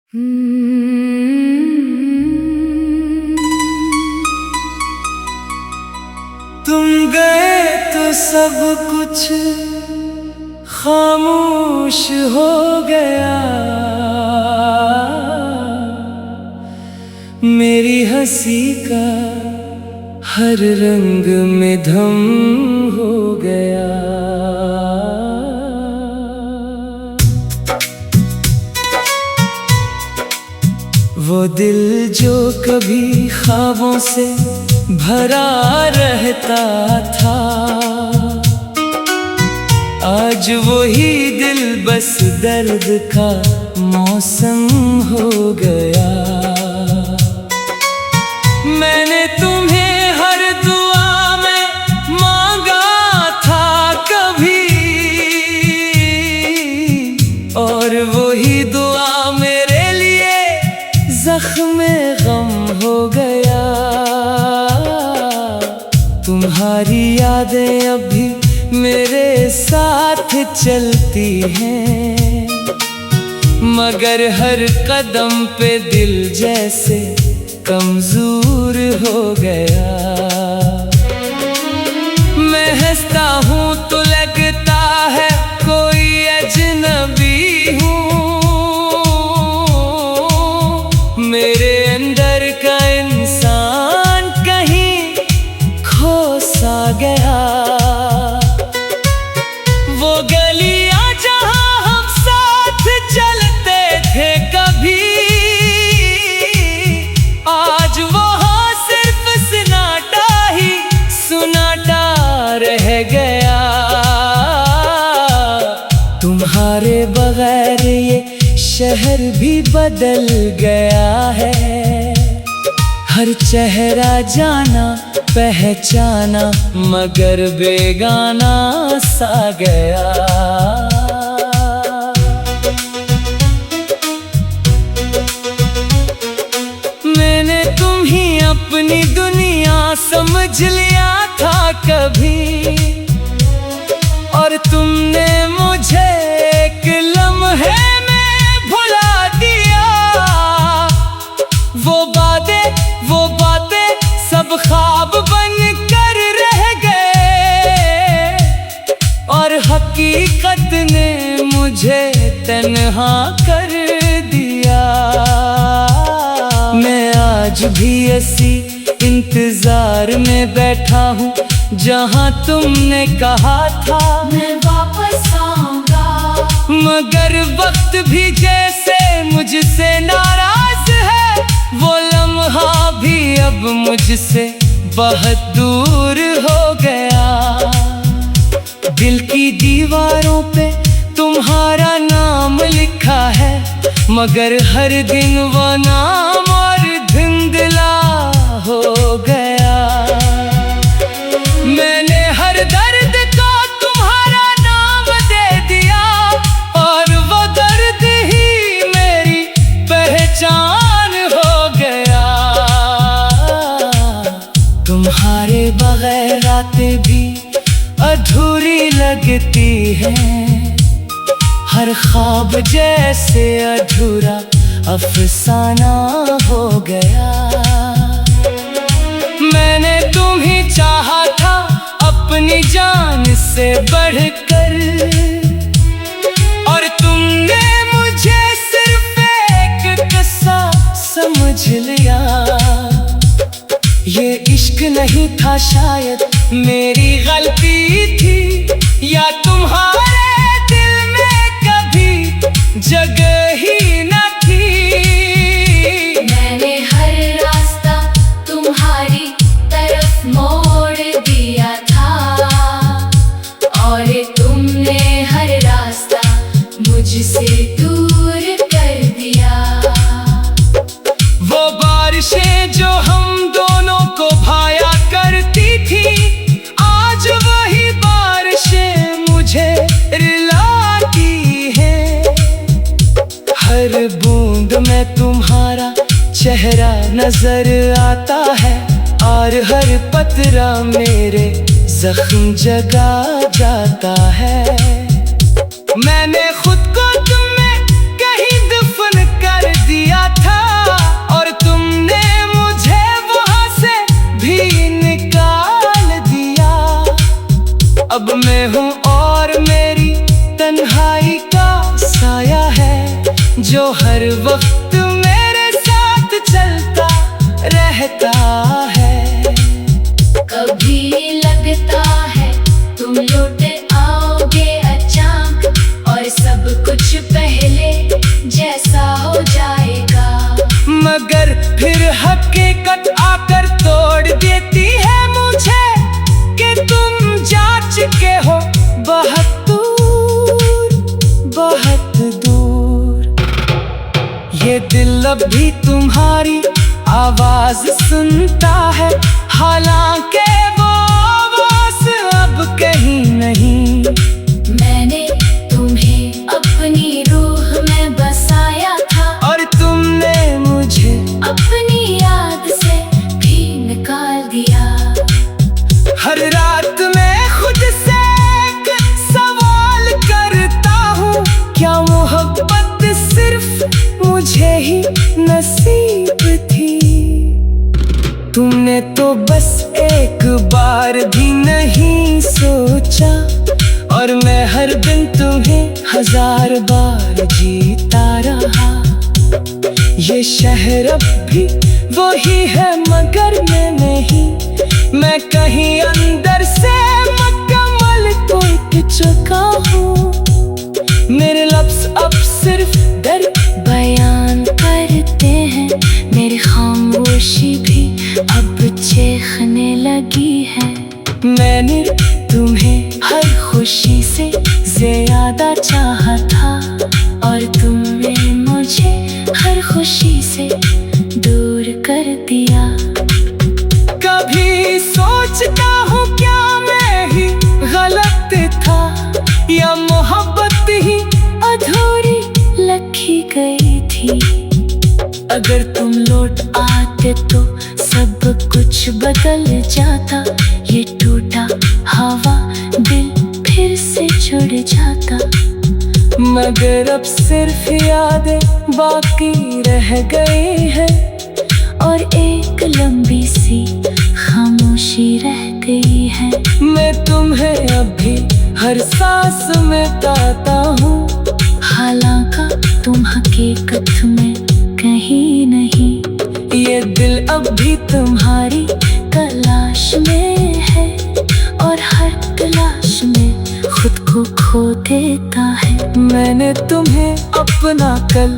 तुम गए तो सब कुछ खामोश हो गया। मेरी हंसी का हर रंग में धम हो गया। वो दिल जो कभी ख्वाबों से भरा रहता था, आज वही दिल बस दर्द का मौसम हो गया। मैंने तुम्हें हर दुआ में मांगा था कभी, और वही दुआ मेरे लिए ज़ख्म गम हो गया। तुम्हारी यादें अभी मेरे साथ चलती हैं, मगर हर कदम पे दिल जैसे कमजोर हो गया। मैं हंसता हूँ तो लगता है कोई अजनबी हूँ। मेरे अंदर का इंसान कहीं खो सा गया। वो गलियां जहाँ हम साथ चलते थे कभी, आज वहाँ सिर्फ सन्नाटा ही सन्नाटा रह गया। तुम्हारे बगैर ये शहर भी बदल गया है। हर चेहरा जाना पहचाना मगर बेगाना सा गया। मैंने तुम ही अपनी दुनिया समझ लिया था कभी, और तुमने मुझे एक लम्हे में भुला दिया। वो बातें सब ख्वाब बन कर रह गए, और हकीकत ने मुझे तन्हा कर दिया। मैं आज भी ऐसी इंतजार में बैठा हूँ जहाँ तुमने कहा था मैं वापस आऊंगा, मगर वक्त भी जैसे मुझसे नाराज है। वो लम्हा भी अब मुझसे बहुत दूर हो गया। दिल की दीवारों पे तुम्हारा नाम लिखा है, मगर हर दिन वो नाम और धुंधला हो गया। मैंने हर दर्द को तुम्हारा नाम दे दिया, और वो दर्द ही मेरी पहचान हो गया। तुम्हारे बगैर रातें भी अधूरी लगती हैं, हर ख्वाब जैसे अधूरा अफसाना हो गया। मैंने तुम्हें चाहा था अपनी जान से बढ़कर, और तुमने मुझे सिर्फ एक किस्सा समझ लिया। ये इश्क नहीं था शायद मेरी गलती थी, या तुम्हारे दिल में कभी जगह ही न थी। मैंने हर रास्ता तुम्हारी तरफ मोड़ दिया था, और तुमने हर रास्ता मुझसे दूर कर दिया। वो बारिशें जो हम दोनों को भाया करती थी, आज वही बारिशें मुझे रुलाती हैं। हर बूंद में तुम्हारा चेहरा नजर आता है, और हर पतरा मेरे जख्म जगा जाता है। मैंने खुद को तुम में कहीं दफन कर दिया। जो हर वक्त मेरे साथ चलता रहता है। कभी लगता है तुम लौट आओगे अचानक और सब कुछ पहले जैसा हो जाएगा, मगर फिर हकीकत आकर तोड़ देती है मुझे कि तुम जा चुके हो बहुत दूर, बहुत दूर। ये दिल अब भी तुम्हारी आवाज सुनता है, हालांकि वो आवाज अब कहीं नहीं। मैंने तुम्हें अपनी रूह में बसाया था और तुमने मुझे अपनी याद से भी निकाल दिया। हर रात मैं खुद से एक सवाल करता हूँ, क्या मोहब्बत सिर्फ मुझे ही नसीब थी? तुमने तो बस एक बार भी नहीं सोचा, और मैं हर दिन तुम्हें 1000 बार जीता रहा। ये शहर अब भी वही है मगर मैं नहीं, मैं कहीं अंदर से मुकम्मल टूट चुका हूँ। मेरे लफ्ज़ अब सिर्फ दर्द बयान करते हैं, मेरी खामोशी भी अब चीखने लगी है। मैंने तुम्हें हर खुशी से ज्यादा चाहा था और तुमने मुझे हर खुशी से दूर कर दिया। कभी सोचता हूँ क्या मैं ही गलत था, या मोहब्बत ही अधूरी लगी गई थी। अगर तुम लौट आते तो सब कुछ बदल जाता, ये टूटा हवा दिल फिर से जुड़ जाता। मगर अब सिर्फ यादें बाकी रह गई है, और एक लंबी सी खामोशी रह गई है। मैं तुम्हें अभी हर सांस में पाता हूँ, हालांकि तुम हकीकत में कहीं नहीं। ये दिल अब भी तुम्हारी तलाश में है और हर तलाश में खुद को खो देता है। मैंने तुम्हें अपना कल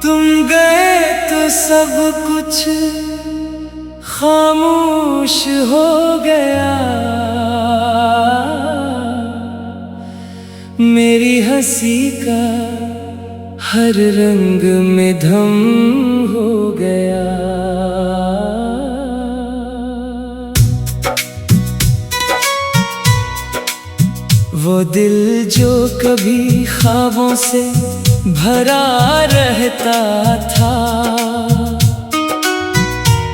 तुम गए तो सब कुछ खामोश हो गया, मेरी हंसी का हर रंग में धम हो गया। वो दिल जो कभी ख्वाबों से भरा रहता था,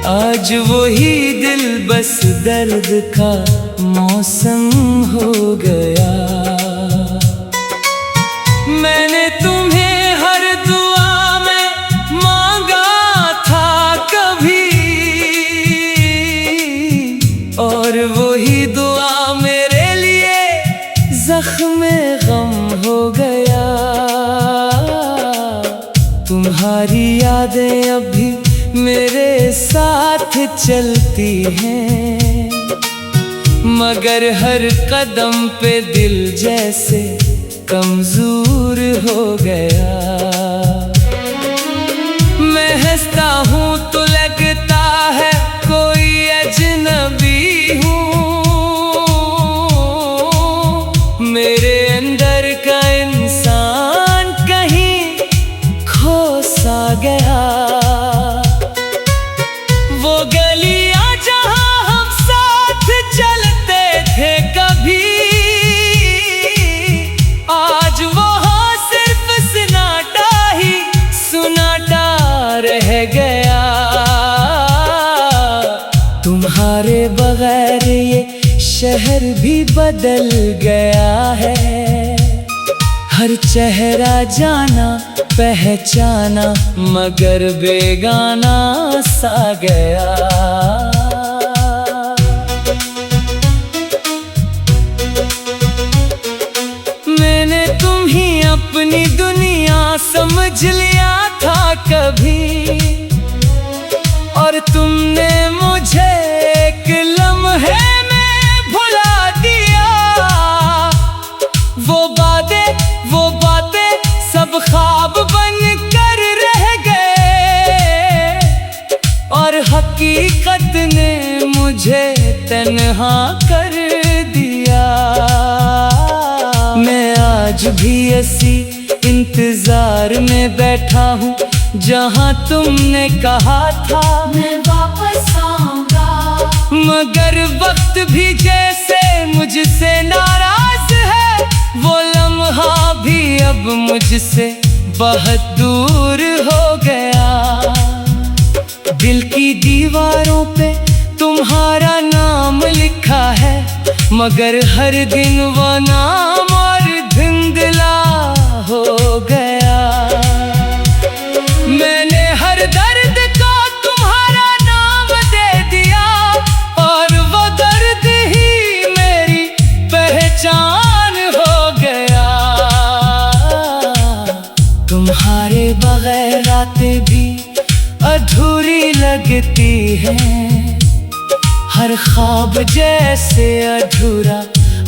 आज वही दिल बस दर्द का मौसम हो गया। मैंने तुम्हें हर दुआ में मांगा था कभी, और वही दुआ मेरे लिए जख्म गम हो गया। तुम्हारी यादें अभी मेरे साथ चलती हैं, मगर हर कदम पे दिल जैसे कमजोर हो गया। मैं हंसता हूँ तो लगता है कोई अजनबी हूँ, मेरे अंदर का इंसान कहीं खो सा गया। वो गलियां जहाँ हम साथ चलते थे कभी, आज वहाँ सिर्फ सन्नाटा ही सन्नाटा रह गया। तुम्हारे बगैर ये शहर भी बदल गया है, हर चेहरा जाना पहचाना मगर बेगाना सा गया। समझ लिया था कभी, और तुमने मुझे एक लम्हे में भुला दिया। वो बातें सब ख्वाब बन कर रह गए, और हकीकत ने मुझे तन्हा कर दिया। मैं आज भी ऐसी इंतजार में बैठा हूँ जहाँ तुमने कहा था मैं वापस आऊंगा, मगर वक्त भी जैसे मुझसे नाराज है। वो लम्हा भी अब मुझसे बहुत दूर हो गया। दिल की दीवारों पे तुम्हारा नाम लिखा है, मगर हर दिन वो नाम और धुंधला हो गया। मैंने हर दर्द को तुम्हारा नाम दे दिया, और वो दर्द ही मेरी पहचान हो गया। तुम्हारे बगैर रातें भी अधूरी लगती हैं, हर ख्वाब जैसे अधूरा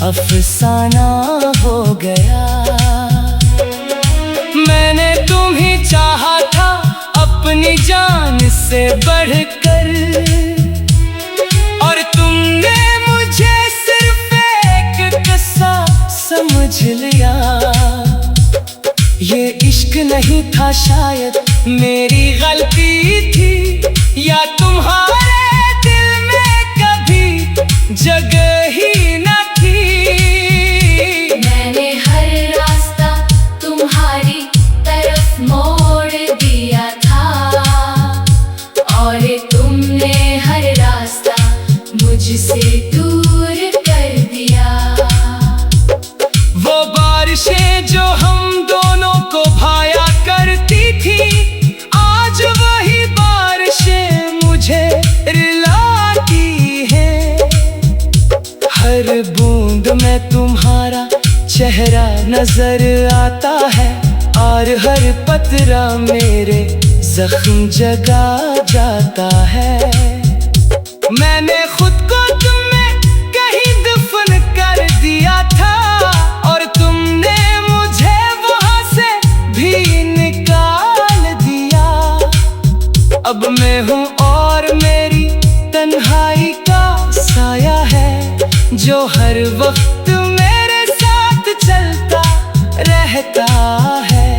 अफसाना हो गया। मैंने तुम्हें चाहा था अपनी जान से बढ़कर, और तुमने मुझे सिर्फ एक किस्सा समझ लिया। ये इश्क नहीं था शायद मेरी गलती थी, या तुम्हारे दिल में कभी जगह ही न थी। मैंने हर रास्ता तुम्हारी तरफ मोड़ दिया था, और तुमने हर रास्ता मुझसे दूर कर दिया। वो बारिशें जो हम दोनों को भाया करती थी, आज वही बारिशें मुझे रुलाती हैं। हर बूंद में तुम्हारा चेहरा नजर आता है, और हर पतरा मेरे जख्म जगा जाता है। मैंने खुद को तुम में कहीं दफन कर दिया था, और तुमने मुझे वहां से भी निकाल दिया। अब मैं हूँ और मेरी तन्हाई का साया है, जो हर वक्त मेरे साथ चलता रहता है।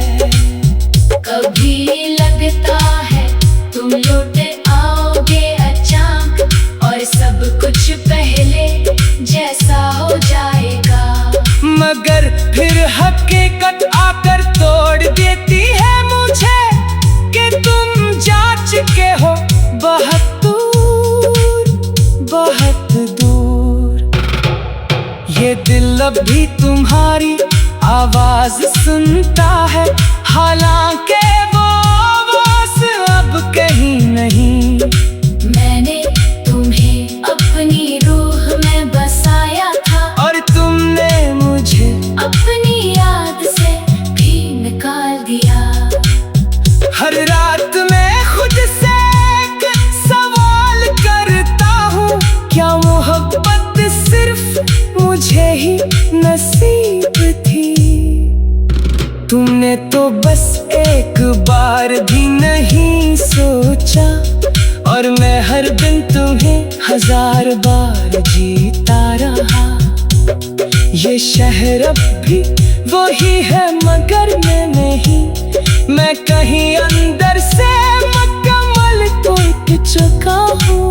कभी लगता है तुम लौट आओगे अचानक, और सब कुछ पहले जैसा हो जाएगा। मगर फिर हकीकत आकर तोड़ देती है मुझे, कि तुम जा चुके हो बहुत दूर, बहुत दूर। ये दिल अब भी तुम्हारी आवाज सुनता है, हालांकि वो आवाज अब कहीं नहीं। मैंने तुम्हें अपनी रूह में बसाया था, और तुमने मुझे अपनी याद से भी निकाल दिया। हर रात मैं खुद से एक सवाल करता हूँ, क्या मोहब्बत सिर्फ मुझे ही नसीब थी? तुमने तो बस एक बार भी नहीं सोचा, और मैं हर दिन तुम्हें 1000 बार जीता रहा। ये शहर अब भी वही है मगर मैं नहीं, मैं कहीं अंदर से मुकम्मल टूट चुका हूँ।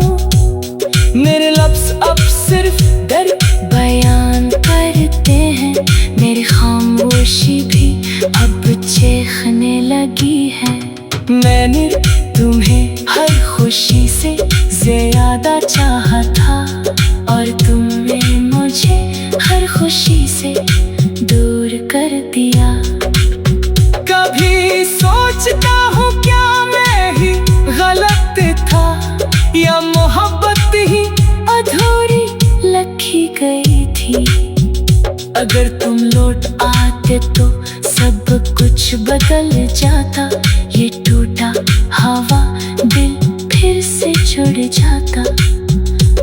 मेरे लफ्ज़ अब सिर्फ दर्द बयान करते हैं, मेरी खामोशी भी अब चीखने लगी है। मैंने तुम्हें हर खुशी से ज्यादा चाहा था, और तुमने मुझे हर खुशी से दूर कर दिया। कभी सोचता हूँ क्या मैं ही गलत था, या मोहब्बत ही अधूरी लगी गई थी। अगर तुम लौट आते तो सब कुछ बदल जाता। ये टूटा हवा दिल फिर से जुड़ जाता।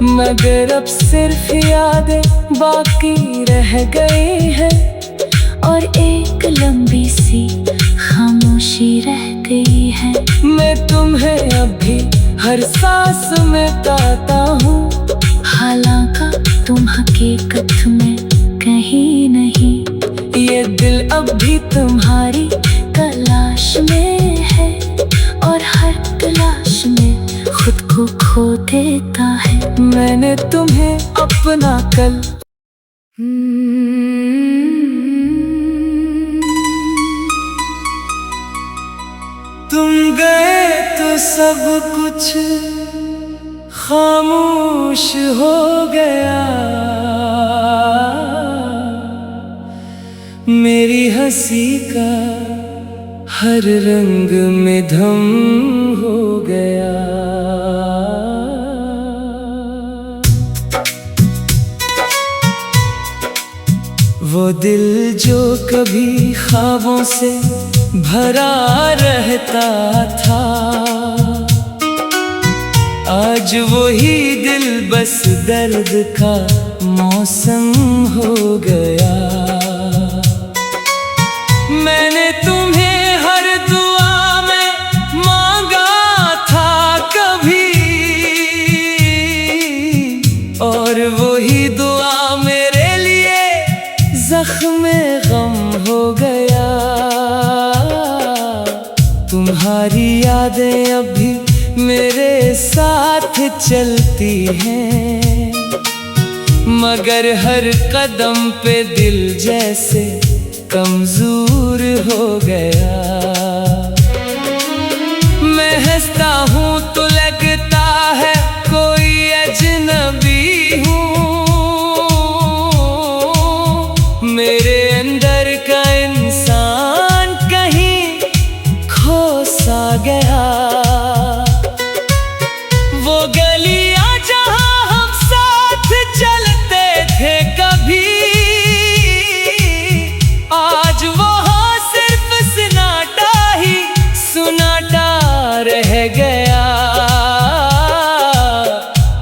मगर अब सिर्फ यादें बाकी रह गई है और एक लंबी सी खामोशी रह गई है। मैं तुम्हें अभी हर सांस में पाता हूँ, हालांकि तुम हकीकत में कहीं नहीं। ये दिल अब भी तुम्हारी तलाश में है और हर तलाश में खुद को खो देता है। मैंने तुम्हें अपना कल तुम गए तो सब कुछ खामोश हो गया। मेरी हंसी का हर रंग में धम हो गया। वो दिल जो कभी ख्वाबों से भरा रहता था, आज वही दिल बस दर्द का मौसम हो गया। मैंने तुम्हें हर दुआ में मांगा था कभी, और वही दुआ मेरे लिए जख्म गम हो गया। तुम्हारी यादें अभी मेरे साथ चलती हैं, मगर हर कदम पे दिल जैसे कमजोर हो गया। मैं हंसता हूँ तो लगता है कोई अजनबी हूँ। मेरे अंदर का इंसान कहीं खो सा गया। वो गलियां जहाँ हम साथ चलते थे कभी, आज वहाँ सिर्फ सन्नाटा ही सन्नाटा रह गया।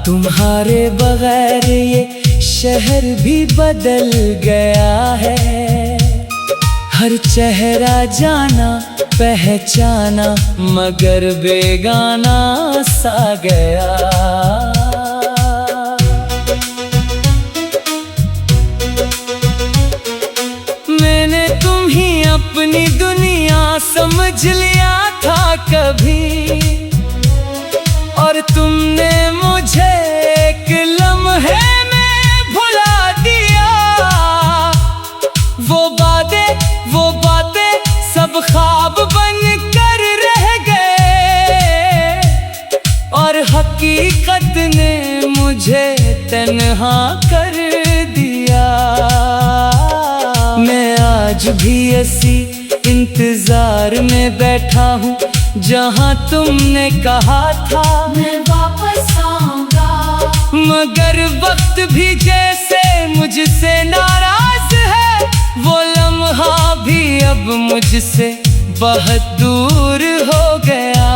तुम्हारे बगैर ये शहर भी बदल गया है। हर चेहरा जाना पहचाना मगर बेगाना सा गया। मैंने तुम ही अपनी दुनिया समझ लिया था कभी, और तुमने मुझे एक लम्हे में भुला दिया। वो बातें सब ख्वाब बन कर रह गए, और हकीकत ने मुझे तन्हा कर दिया। मैं आज भी इसी इंतजार में बैठा हूँ जहाँ तुमने कहा था मैं वापस आऊंगा, मगर वक्त भी जैसे मुझसे नाराज है। वो लम्हा भी अब मुझसे बहुत दूर हो गया।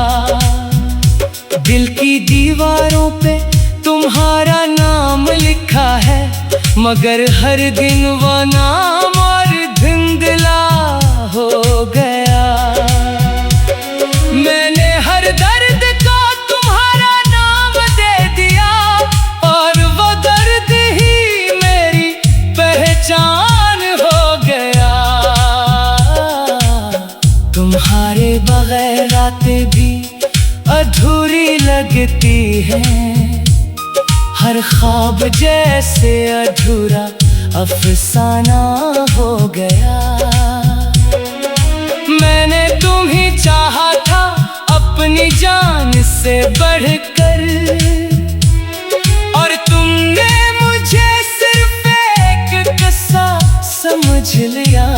दिल की दीवारों पे तुम्हारा नाम लिखा है, मगर हर दिन वो नाम और धुंधला हो गया। मैंने हर दर्द को तुम्हारा नाम दे दिया, और वो दर्द ही मेरी पहचान हो गया। तुम्हारे बगैर रातें भी अधूरी लगती हैं, हर ख्वाब जैसे अधूरा अफसाना हो गया। मैंने तुम्हें चाहा था अपनी जान से बढ़कर, और तुमने मुझे सिर्फ एक किस्सा समझ लिया।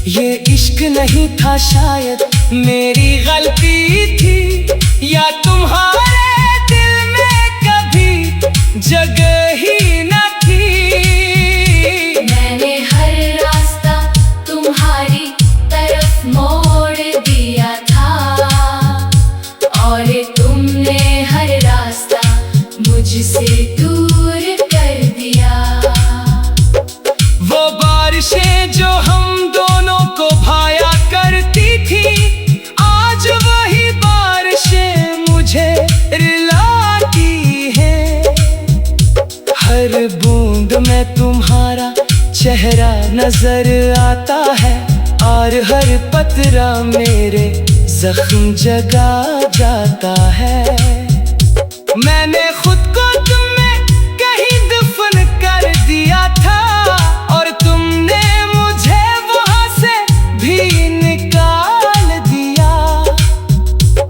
ये इश्क नहीं था शायद मेरी गलती थी, या तुम्हारे दिल में कभी जगह ही न थी। मैंने हर रास्ता तुम चेहरा नजर आता है और हर पतरा मेरे जख्म जगा जाता है। मैंने खुद को तुम में कहीं दफन कर दिया था और तुमने मुझे वहां से भी निकाल दिया।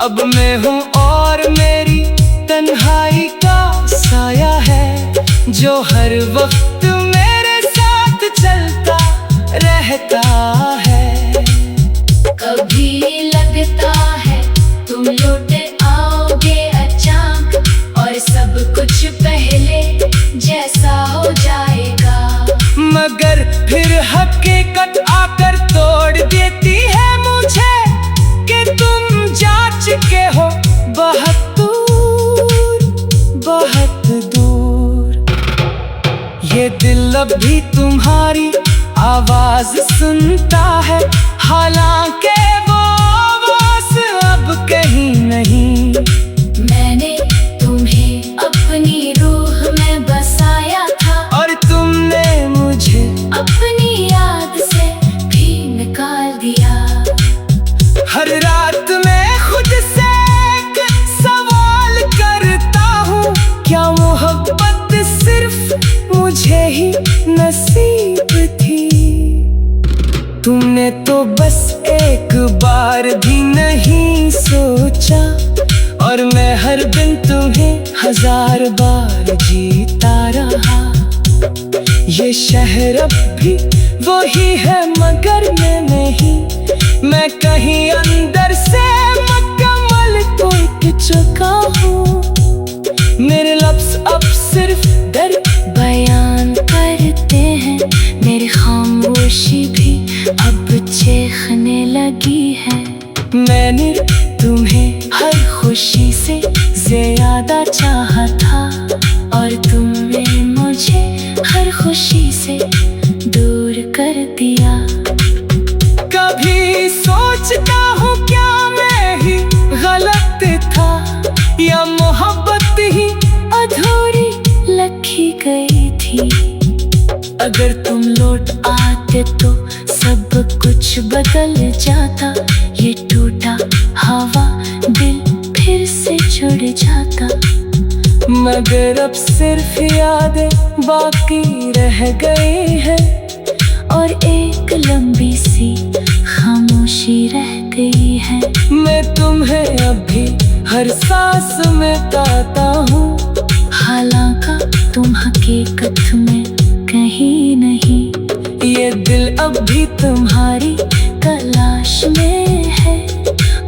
अब मैं हूँ और मेरी तन्हाई का साया है जो हर वक्त मेरे साथ चलता रहता है। कभी लगता है तुम लौट आओगे अचानक और सब कुछ पहले जैसा हो जाएगा, मगर फिर हकीकत आकर तोड़ देती है मुझे कि तुम जा चुके हो बहुत दूर, बहुत दूर। ये दिल अब भी तुम्हारी आवाज सुनता है, हालांकि वो आवाज अब कहीं नहीं। मैंने तुम्हें अपनी रूह में बसाया था और तुमने मुझे अपनी याद से भी निकाल दिया। हर रात मैं खुद से एक सवाल करता हूँ, क्या मोहब्बत सिर्फ मुझे ही नसीब थी? तुमने तो बस एक बार भी नहीं सोचा और मैं हर दिन तुम्हें 1000 बार जीता रहा। ये शहर अब भी वही है मगर मैं नहीं, मैं कहीं अंदर से मुकम्मल टूट चुका हूँ। मेरे लफ्ज़ अब सिर्फ दर्द बयान करते हैं, मेरी खामोशी भी अब चीखने लगी है। मैंने तुम्हें हर खुशी से ज्यादा चाहा था और तुमने मुझे हर खुशी से दूर कर दिया। कभी सोचता हूँ क्या मैं ही गलत था या मोहब्बत ही अधूरी लगी गई थी। अगर तुम लौट आते तो सब कुछ बदल जाता, ये टूटा हवा दिल फिर से जुड़ जाता। मगर अब सिर्फ यादें बाकी रह गई है और एक लंबी सी खामोशी रह गई है। मैं तुम्हें अभी हर सांस में पाता हूँ, हालांकि तुम हकीकत में कहीं नहीं। ये दिल अब भी तुम्हारी तलाश में है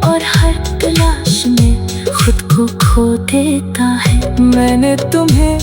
और हर तलाश में खुद को खो देता है। मैंने तुम्हें